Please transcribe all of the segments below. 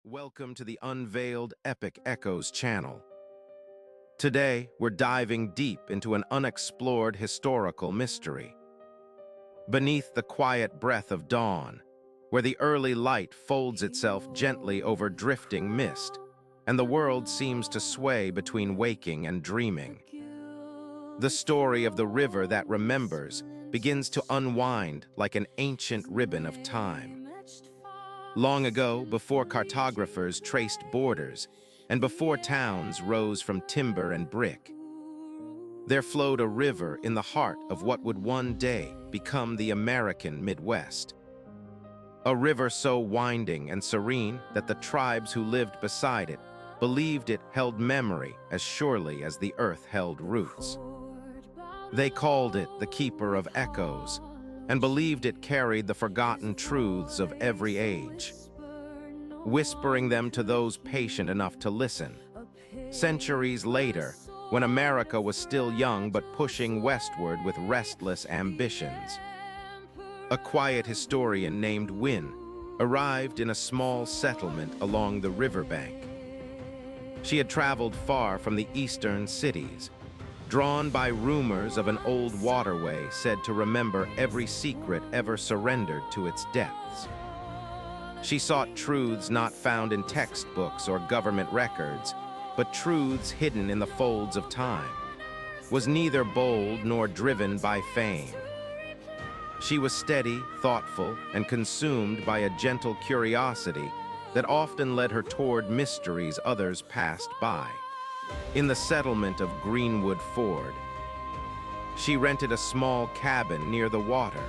Welcome to the Unveiled Epic Echoes channel. Today, we're diving deep into an unexplored historical mystery. Beneath the quiet breath of dawn, where the early light folds itself gently over drifting mist, and the world seems to sway between waking and dreaming. The story of the river that remembers begins to unwind like an ancient ribbon of time. Long ago, before cartographers traced borders, and before towns rose from timber and brick, there flowed a river in the heart of what would one day become the American Midwest. A river so winding and serene that the tribes who lived beside it believed it held memory as surely as the earth held roots. They called it the Keeper of Echoes, and believed it carried the forgotten truths of every age, whispering them to those patient enough to listen. Centuries later, when America was still young but pushing westward with restless ambitions, a quiet historian named Wynne arrived in a small settlement along the riverbank. She had traveled far from the eastern cities, drawn by rumors of an old waterway said to remember every secret ever surrendered to its depths. She sought truths not found in textbooks or government records, but truths hidden in the folds of time, was neither bold nor driven by fame. She was steady, thoughtful, and consumed by a gentle curiosity that often led her toward mysteries others passed by. In the settlement of Greenwood Ford, she rented a small cabin near the water,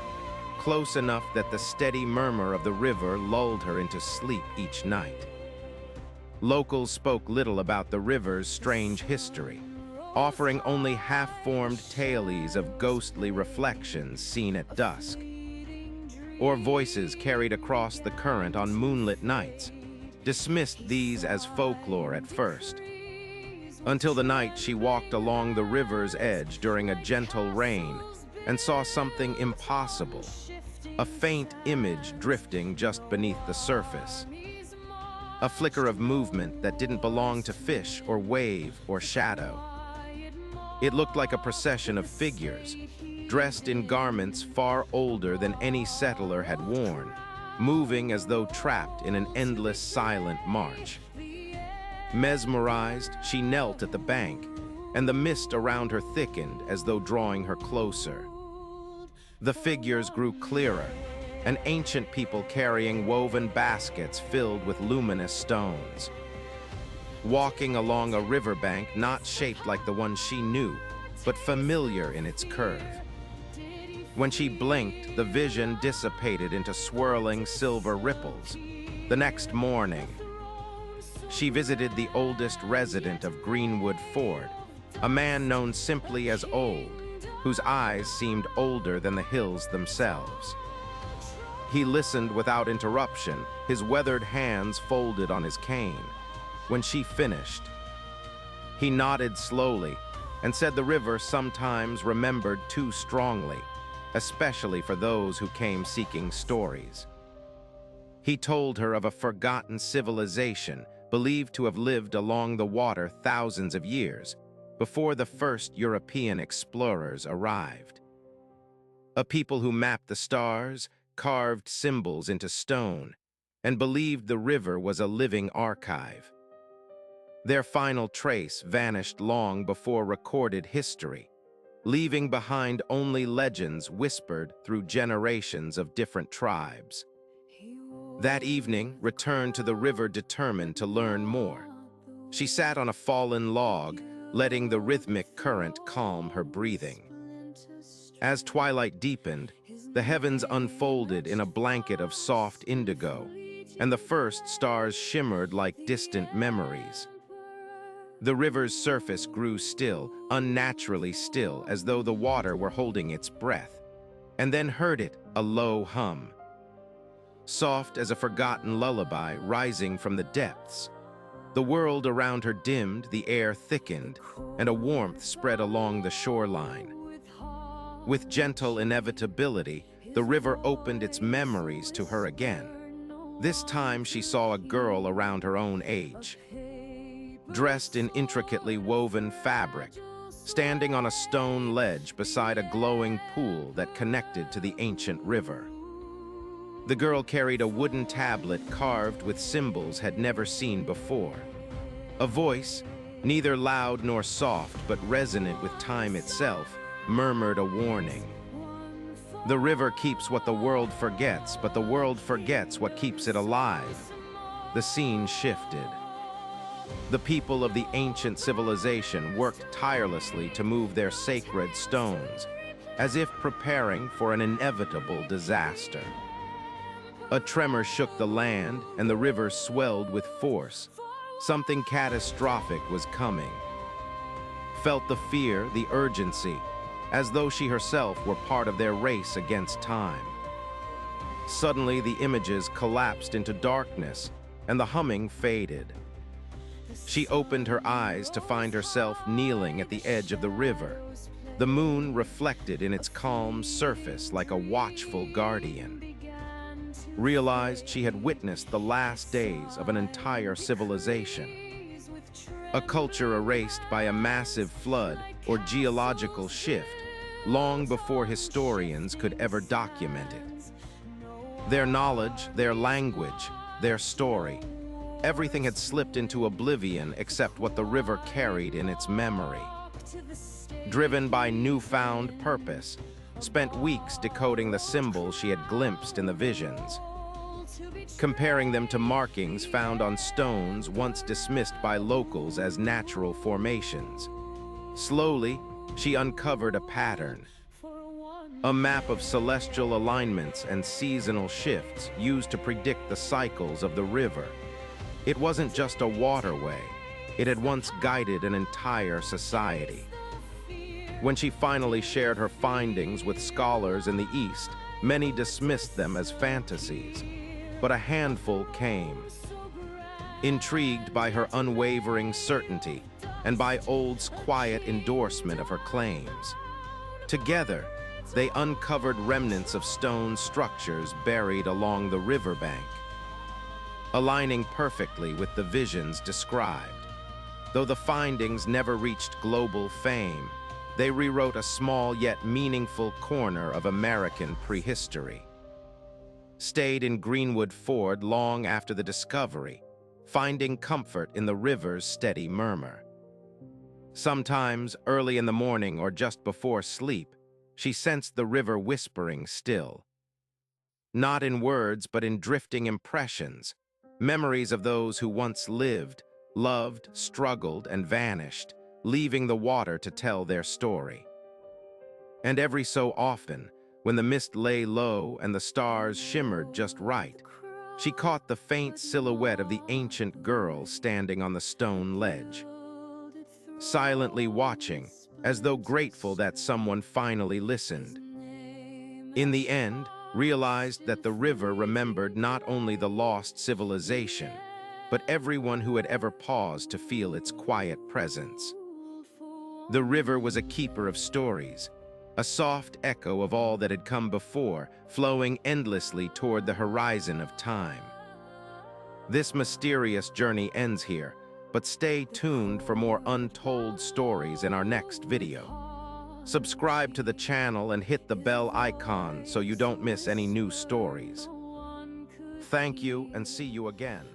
close enough that the steady murmur of the river lulled her into sleep each night. Locals spoke little about the river's strange history, offering only half-formed tales of ghostly reflections seen at dusk, or voices carried across the current on moonlit nights, dismissed these as folklore at first, until the night she walked along the river's edge during a gentle rain and saw something impossible, a faint image drifting just beneath the surface, a flicker of movement that didn't belong to fish or wave or shadow. It looked like a procession of figures, dressed in garments far older than any settler had worn, moving as though trapped in an endless silent march. Mesmerized, she knelt at the bank, and the mist around her thickened as though drawing her closer. The figures grew clearer, an ancient people carrying woven baskets filled with luminous stones, walking along a riverbank not shaped like the one she knew, but familiar in its curve. When she blinked, the vision dissipated into swirling silver ripples. The next morning, she visited the oldest resident of Greenwood Ford, a man known simply as Old, whose eyes seemed older than the hills themselves. He listened without interruption, his weathered hands folded on his cane. When she finished, he nodded slowly and said the river sometimes remembered too strongly, especially for those who came seeking stories. He told her of a forgotten civilization believed to have lived along the water thousands of years before the first European explorers arrived. A people who mapped the stars, carved symbols into stone, and believed the river was a living archive. Their final trace vanished long before recorded history, leaving behind only legends whispered through generations of different tribes. That evening, returned to the river determined to learn more. She sat on a fallen log, letting the rhythmic current calm her breathing. As twilight deepened, the heavens unfolded in a blanket of soft indigo, and the first stars shimmered like distant memories. The river's surface grew still, unnaturally still, as though the water were holding its breath, and then heard it, a low hum, soft as a forgotten lullaby rising from the depths. The world around her dimmed, the air thickened, and a warmth spread along the shoreline. With gentle inevitability, the river opened its memories to her again. This time she saw a girl around her own age, dressed in intricately woven fabric, standing on a stone ledge beside a glowing pool that connected to the ancient river. The girl carried a wooden tablet carved with symbols had never seen before. A voice, neither loud nor soft but resonant with time itself, murmured a warning. The river keeps what the world forgets, but the world forgets what keeps it alive. The scene shifted. The people of the ancient civilization worked tirelessly to move their sacred stones, as if preparing for an inevitable disaster. A tremor shook the land, and the river swelled with force. Something catastrophic was coming. Felt the fear, the urgency, as though she herself were part of their race against time. Suddenly, the images collapsed into darkness, and the humming faded. She opened her eyes to find herself kneeling at the edge of the river, the moon reflected in its calm surface like a watchful guardian. Realized she had witnessed the last days of an entire civilization. A culture erased by a massive flood or geological shift, long before historians could ever document it. Their knowledge, their language, their story, everything had slipped into oblivion except what the river carried in its memory. Driven by newfound purpose, spent weeks decoding the symbols she had glimpsed in the visions, comparing them to markings found on stones once dismissed by locals as natural formations. Slowly, she uncovered a pattern, a map of celestial alignments and seasonal shifts used to predict the cycles of the river. It wasn't just a waterway, it had once guided an entire society. When she finally shared her findings with scholars in the East, many dismissed them as fantasies, but a handful came. Intrigued by her unwavering certainty and by Old's quiet endorsement of her claims. Together, they uncovered remnants of stone structures buried along the riverbank, aligning perfectly with the visions described. Though the findings never reached global fame, they rewrote a small yet meaningful corner of American prehistory. Stayed in Greenwood Ford long after the discovery, finding comfort in the river's steady murmur. Sometimes, early in the morning or just before sleep, she sensed the river whispering still. Not in words, but in drifting impressions, memories of those who once lived, loved, struggled, and vanished, leaving the water to tell their story. And every so often, when the mist lay low and the stars shimmered just right, she caught the faint silhouette of the ancient girl standing on the stone ledge, silently watching, as though grateful that someone finally listened. In the end, realized that the river remembered not only the lost civilization, but everyone who had ever paused to feel its quiet presence. The river was a keeper of stories, a soft echo of all that had come before, flowing endlessly toward the horizon of time. This mysterious journey ends here, but stay tuned for more untold stories in our next video. Subscribe to the channel and hit the bell icon so you don't miss any new stories. Thank you and see you again.